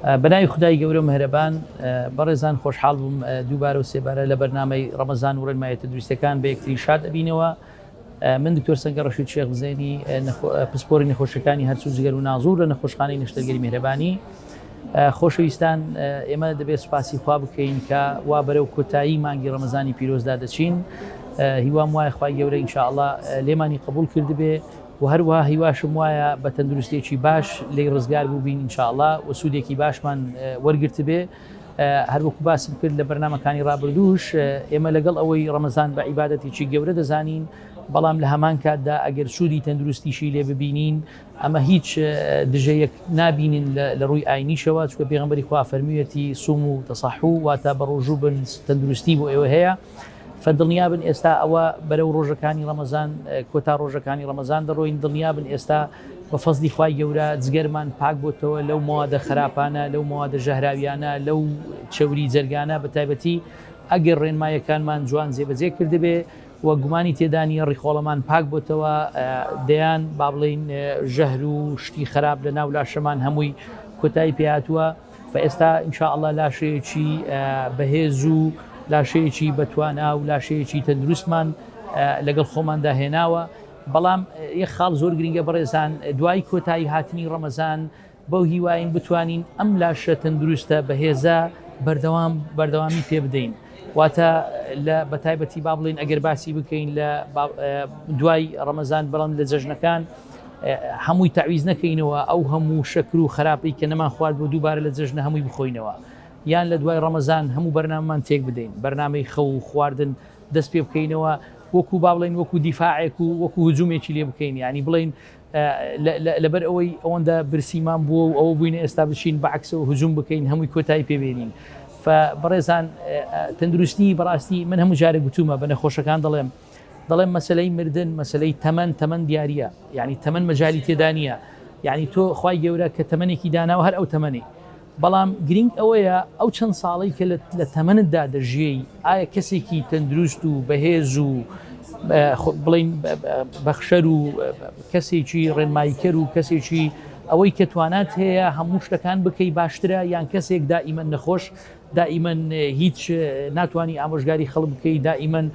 بەناوی خدای گەورە و مهرەبان بەڕێزان خۆشحاڵ بووم دووبارە و سێبارە لە بەرنامەی ڕەمەزان و ڕێنمایەتە دروستەکان بە یەکتری شاد ئەبینەوە. من دکتۆر سەنگەر ڕەشید شێخ زەینی پسپۆری نەخۆشەکانی هەرچوو جگەر و نازوور لە نەخۆشخانەی نیشتەرگەری میهرەبانی. خۆشەویستان ئێمە دەبێت سوپاسی خوا بکەین کە وا بەرەو کۆتایی مانگی ڕەمەزانی پیرۆزدا دەچین. هیوام وایە خوای گەورە ئینشاءالله لێمانی قبول کردبێ و هەروەها هیواشم وایە بە تەندروستێکی باش لێی ڕزگار بووبین ئینشاءالله و سوودێکی باشمان وەرگرت بێ. هەروەکو باسم کرد لە بەرنامەکانی ڕابردووش ئێمە لەگەڵ ئەوەی ڕەمەزان بە عیبادەتێکی گەورە دەزانین، بەڵام لە هەمان کاتدا ئەگەر سوودی تەندروستیشی لێ ببینین ئەمە هیچ دژەیەک نابینین لە ڕووی ئاینیشەوە، چونکە پێغەمبەری خوا فەرموویەتی سوم و تەصەحوو واتە بە ڕۆژوو بن تەندروستی بۆ ئێوە هەیە. فدڵنیابن ئێستا ئەوە بەرەو ڕۆژەکانی ڕەمەزان کۆتا ڕۆژەکانی ڕەمەزان دەڕۆین، دڵنیابن ئێستا بە فەزلی خوای گەورە جگەرمان پاک بۆتەوە لەو موادە خراپانە، لەو موادە ژەهراویانە، لەو چەوری جەرگانە، بە تایبەتی ئەگەر ڕێنمایەکانمان جوان جێبەجێ کردبێ و گومانی تێدانی ڕیخۆڵەمان پاک بۆتەوە، دەیان با بڵین ژەهر و شتی خراپ لە ناو لاشەمان هەمووی کۆتایی پێهاتووە. فئێستا ئینشاءالله لاشەیەکی بەهێز و لاشەیەکی بەتوانا و لاشەیەکی تەندروستمان لەگەڵ خۆماندا هێناوە. بەڵام یەک خاڵ زۆر گرنگە بەڕێزان، دوای کۆتایی هاتنی ڕەمەزان بەو هیواین بتوانین ئەم لاشە تەندروستە بەهێزە بەردەوامی پێ بدەین. واتە لە بەتایبەتی با بڵین ئەگەر باسی بکەین لە دوای ڕەمەزان بەڵام لە جەژنەکان هەمووی تەعویز نەکەینەوە ئەو هەموو شەکر و خراپی کە نەمان خوارد بۆ دووبارە لە جەژنە هەمووی بخۆینەوە، یان لە دوای ڕەمەزان هەموو بەرنامەمان تێک بدەین، بەرنامەی خەو و خواردن دەست پێ بکەینەوە وەکو با بڵین وەکو دیفاعێک و وەکو هجوومێکی لێ بکەین، یعنی بڵین لەبەر ئەوەی ئەوەندە برسیمان بووە و ئەوە بووینە ئێستا بچین بەعکسەوە هجووم بکەین هەمووی کۆتایی پێبێنین. فبەڕێزان تەندروستی بەڕاستی من هەموو جارە گوتومە بە نەخۆشەکان دەڵێم مەسەلەی مردن مەسەلەی تەمەن دیاریە، یعنی تەمەن مەجالی تێدا نییە، یعنی تۆ خوای گەورە کە تەمەنێکی داناوە هەر ئەو تەمەنی، بەڵام گرنگ ئەوەیە ئەو چەند ساڵی کە لە تەمەنتدا دەژێی ئایا کەسێکی تەندروست و بەهێز و بڵین بەخشەر و کەسێکی ڕێنماییکەر و کەسێکی ئەوەی کە توانات هەیە هەموو شتەکان بکەی باشترە، یان کەسێک دائیمەن نەخۆش، دائیمەن هیچ ناتوانی ئامۆژگاری خەڵک بکەی، دائیمەن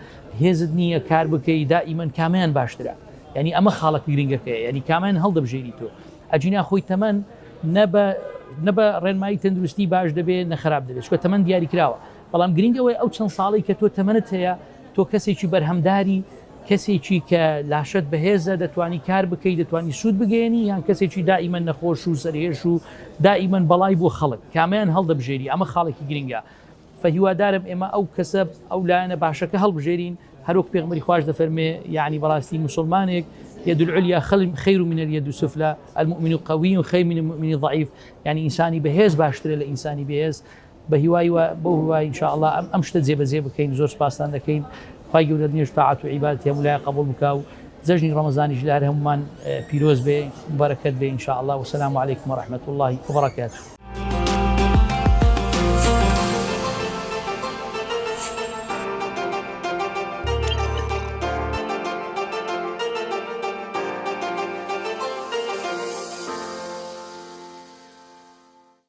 هێزت نییە کار بکەی، دائیمەن کامیان باشترە. یعنی ئەمە خاڵەکی گرنگەکەیە، یعنی کامیان هەڵدەبژێری تۆ ئەجینا خۆی تەمەن نەبە ڕێنمایی تەندروستی باش دەبێت نەخراب دەبێت، چکە تەمەن دیاری کراوە. بەڵام گرنگەوەی ئەو چەند ساڵی کە تۆ تەمەنت هەیە تۆ کەسێکی بەرهەمداری، کەسێکی کە لاشت بەهێزە، دەتوانی کار بکەی، دەتوانی سوود بگەێنی، یان کەسێکی دائیمەن نەخۆش و سەرهێش و دائیمەن بەڵای بۆ خەڵک، کامیان هەڵدەبژێری. ئەمە خاڵێکی گرنگە. فهیوادارم ئێمە ئەو کەسە ئەو لایەنە باشەکە هەڵبژێرین، هەروەک پێغمبەری خوای دەفەرمێ، یعنی بەڕاستی مسلمانێک يد العليا خير من اليد السفلى، المؤمن قوي خير من المؤمن ضعيف، يعني إنساني بهز باشتر لإنساني بهز بهواي وبهواي إن شاء الله أمشت زي بكين زور سباستان لكين خايجو لدنيش طاعة وعبادة مولاي قبول بكاو زجني رمضان جلارهم من بيروز به مباركات به إن شاء الله. والسلام عليكم ورحمة الله وبركاته.